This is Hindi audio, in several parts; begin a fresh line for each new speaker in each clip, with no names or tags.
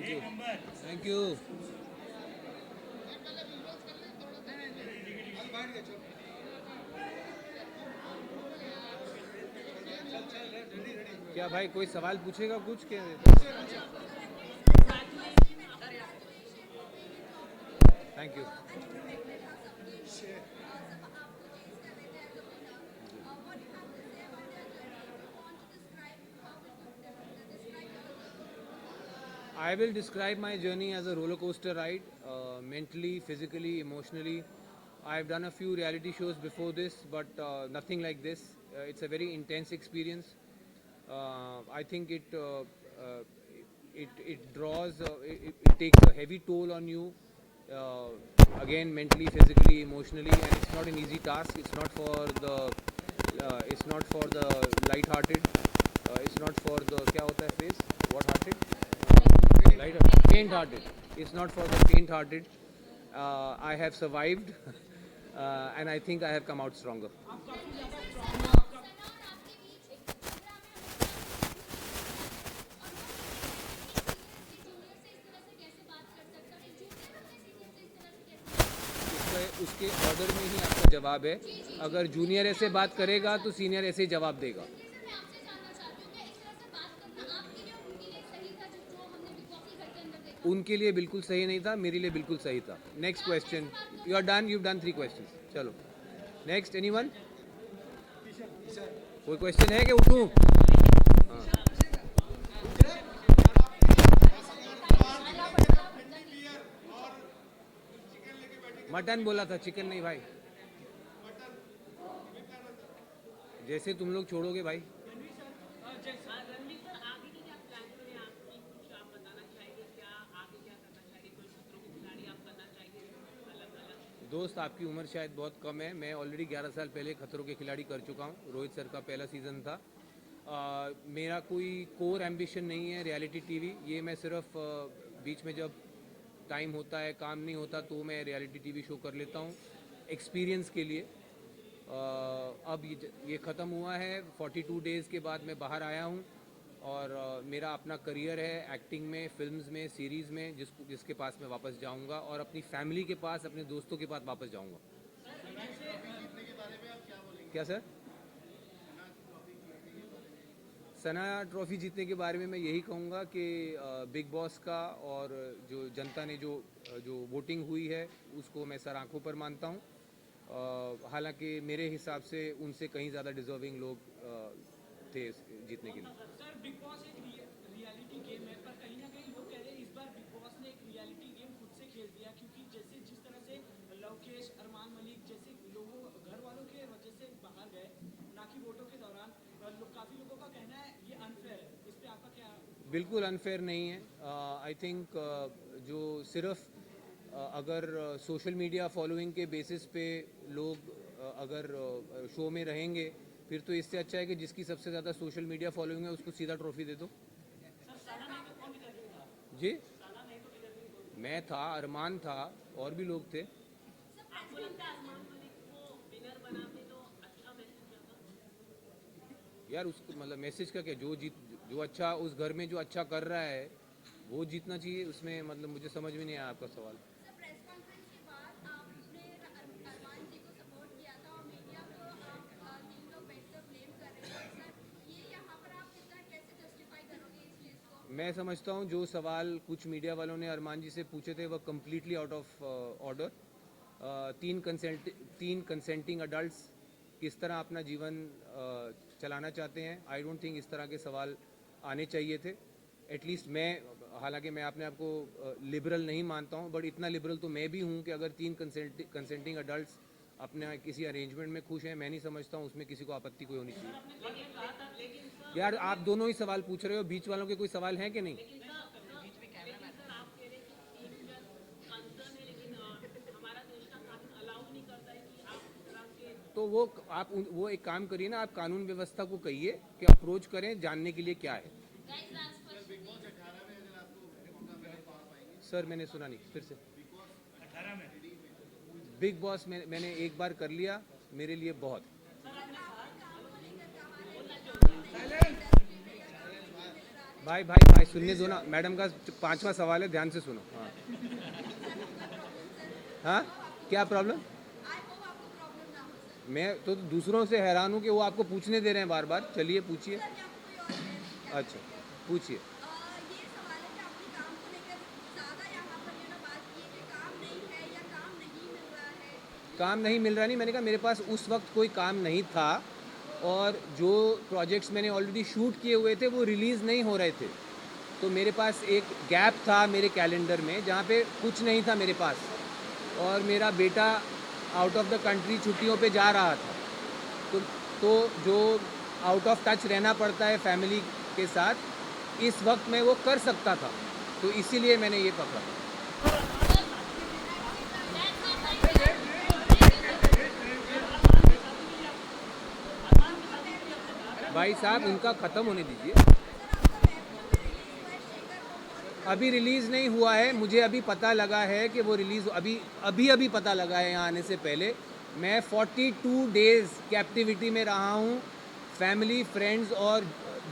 Thank you thank you. क्या भाई कोई सवाल पूछेगा कुछ के? Thank you. I will describe my journey as a roller coaster ride, mentally, physically, emotionally. I've done a few reality shows before this, but nothing like this. It's a very intense experience. I think it draws, it takes a heavy toll on you. Uh, Again, mentally, physically, emotionally, and it's not an easy task. It's not for the light-hearted. It's not for the क्या होता है face? What-hearted? Light faint-hearted. It's not for the faint-hearted. I have survived, and I think I have come out stronger. उसके ऑर्डर में ही आपका जवाब है। अगर जूनियर ऐसे बात करेगा तो सीनियर ऐसे ही जवाब देगा। उनके लिए बिल्कुल सही नहीं था, मेरे लिए बिल्कुल सही था। Next question. You are done, you done 3 question. चलो नेक्स्ट। एनीवन? कोई क्वेश्चन है कि उठूं? मटन बोला था, चिकन नहीं भाई। जैसे तुम लोग छोड़ोगे भाई। दोस्त आपकी उम्र शायद बहुत कम है। मैं ऑलरेडी 11 साल पहले खतरों के खिलाड़ी कर चुका हूँ। रोहित सर का पहला सीज़न था। मेरा कोई कोर एम्बिशन नहीं है रियलिटी टीवी। ये मैं सिर्फ बीच में जब टाइम होता है, काम नहीं होता, तो मैं रियलिटी टीवी शो कर लेता हूँ एक्सपीरियंस के लिए। अब ये ख़त्म हुआ है। 42 डेज़ के बाद मैं बाहर आया हूँ और मेरा अपना करियर है एक्टिंग में, फिल्म्स में, सीरीज़ में, जिसके पास मैं वापस जाऊँगा और अपनी फैमिली के पास, अपने दोस्तों के पास वापस जाऊँगा। क्या सर? सना ट्रॉफ़ी जीतने के बारे में मैं यही कहूँगा कि बिग बॉस का और जो जनता ने जो वोटिंग हुई है उसको मैं सर आंखों पर मानता हूँ। हालांकि मेरे हिसाब से उनसे कहीं ज़्यादा डिजर्विंग लोग थे जीतने के लिए।
सर बिग बॉस एक रियलिटी गेम है, पर कहीं ना कहीं लोग कह रहे हैं इस बार बिग बॉस ने एक रियलिटी गेम खुद से खेल दिया, क्योंकि जैसे जिस तरह से लवकेश, अरमान मलिक जैसे लोगों घर वालों के वजह से बाहर गए ना कि वोटों के दौरान, काफी लोगों का कहना है ये अनफेयर है। इस पे आपका क्या?
बिल्कुल अनफेयर नहीं है। आई थिंक जो सिर्फ अगर सोशल मीडिया फॉलोइंग के बेसिस पे लोग अगर शो में रहेंगे, फिर तो इससे अच्छा है कि जिसकी सबसे ज़्यादा सोशल मीडिया फॉलोइंग है उसको सीधा ट्रॉफी दे दो। जी, मैं था, अरमान था, और भी लोग थे। यार उसको मतलब मैसेज का क्या, जो अच्छा उस घर में जो अच्छा कर रहा है वो जीतना चाहिए। उसमें मतलब मुझे समझ में नहीं आया आपका सवाल। मैं समझता हूँ जो सवाल कुछ मीडिया वालों ने अरमान जी से पूछे थे वह कम्प्लीटली आउट ऑफ ऑर्डर। तीन कंसेंटिंग अडल्ट्स किस तरह अपना जीवन चलाना चाहते हैं, आई डोंट थिंक इस तरह के सवाल आने चाहिए थे। एटलीस्ट मैं, हालांकि मैं अपने आप को लिबरल नहीं मानता हूँ, बट इतना लिबरल तो मैं भी हूँ कि अगर तीन कंसेंटिंग अडल्ट्स अपने किसी अरेंजमेंट में खुश हैं, मैं नहीं समझता हूँ उसमें किसी को आपत्ति कोई होनी चाहिए। यार आप दोनों ही सवाल पूछ रहे हो, बीच वालों के कोई सवाल हैं कि नहीं? तो वो एक काम करिए ना, आप कानून व्यवस्था को कहिए कि अप्रोच करें जानने के लिए क्या है। सर मैंने सुना नहीं, फिर से। बिग बॉस में मैंने एक बार कर लिया, मेरे लिए बहुत। भाई भाई भाई सुनने दो ना, मैडम का 5वां सवाल है, ध्यान से सुनो। हाँ हाँ, क्या प्रॉब्लम? मैं तो दूसरों से हैरान हूँ कि वो आपको पूछने दे रहे हैं बार बार। चलिए पूछिए। अच्छा पूछिए।
ये सवाल है कि आपने काम को लेकर ज़्यादा यहाँ पर बात की है कि काम नहीं है या काम नहीं मिल रहा है।
काम नहीं मिल रहा नहीं, मैंने कहा मेरे पास उस वक्त कोई काम नहीं था, और जो प्रोजेक्ट्स मैंने ऑलरेडी शूट किए हुए थे वो रिलीज़ नहीं हो रहे थे, तो मेरे पास एक गैप था मेरे कैलेंडर में जहाँ पे कुछ नहीं था मेरे पास, और मेरा बेटा आउट ऑफ द कंट्री छुट्टियों पे जा रहा था, तो जो आउट ऑफ टच रहना पड़ता है फैमिली के साथ, इस वक्त मैं वो कर सकता था, तो इसीलिए मैंने ये पकड़ा। भाई साहब उनका ख़त्म होने दीजिए। अभी रिलीज़ नहीं हुआ है, मुझे अभी पता लगा है कि वो रिलीज़ अभी पता लगा है यहाँ आने से पहले। मैं 42 डेज़ कैप्टिविटी में रहा हूँ, फैमिली फ्रेंड्स और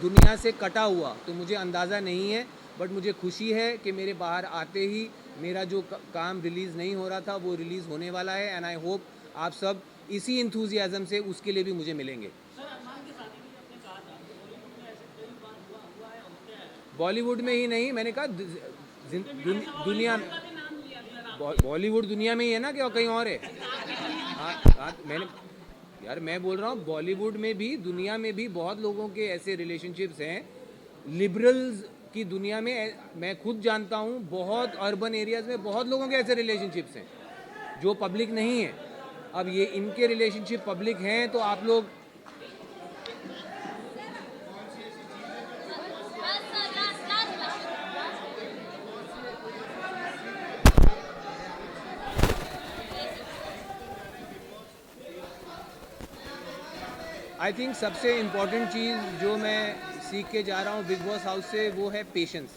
दुनिया से कटा हुआ, तो मुझे अंदाज़ा नहीं है, बट मुझे खुशी है कि मेरे बाहर आते ही मेरा जो काम रिलीज़ नहीं हो रहा था वो रिलीज़ होने वाला है, एंड आई होप आप सब इसी इंथुजियाज़म से उसके लिए भी मुझे मिलेंगे। बॉलीवुड में ही नहीं, मैंने कहा दुनिया में, बॉलीवुड दुनिया में ही है ना, क्या कहीं और है? हाँ हाँ, मैंने यार मैं बोल रहा हूँ बॉलीवुड में भी, दुनिया में भी बहुत लोगों के ऐसे रिलेशनशिप्स हैं। लिबरल्स की दुनिया में मैं खुद जानता हूँ, बहुत अर्बन एरियाज़ में बहुत लोगों के ऐसे रिलेशनशिप्स हैं जो पब्लिक नहीं है। अब ये इनके रिलेशनशिप पब्लिक हैं, तो आप लोग आई थिंक सबसे इम्पॉर्टेंट चीज़ जो मैं सीख के जा रहा हूँ बिग बॉस हाउस से, वो है patience.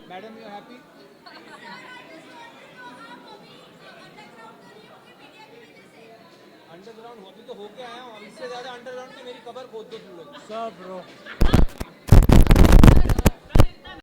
Madam you happy? Underground होती तो होके आया हूँ, इससे ज़्यादा अंडरग्राउंड में मेरी कबर खोद दो तुम लोग।
Sub bro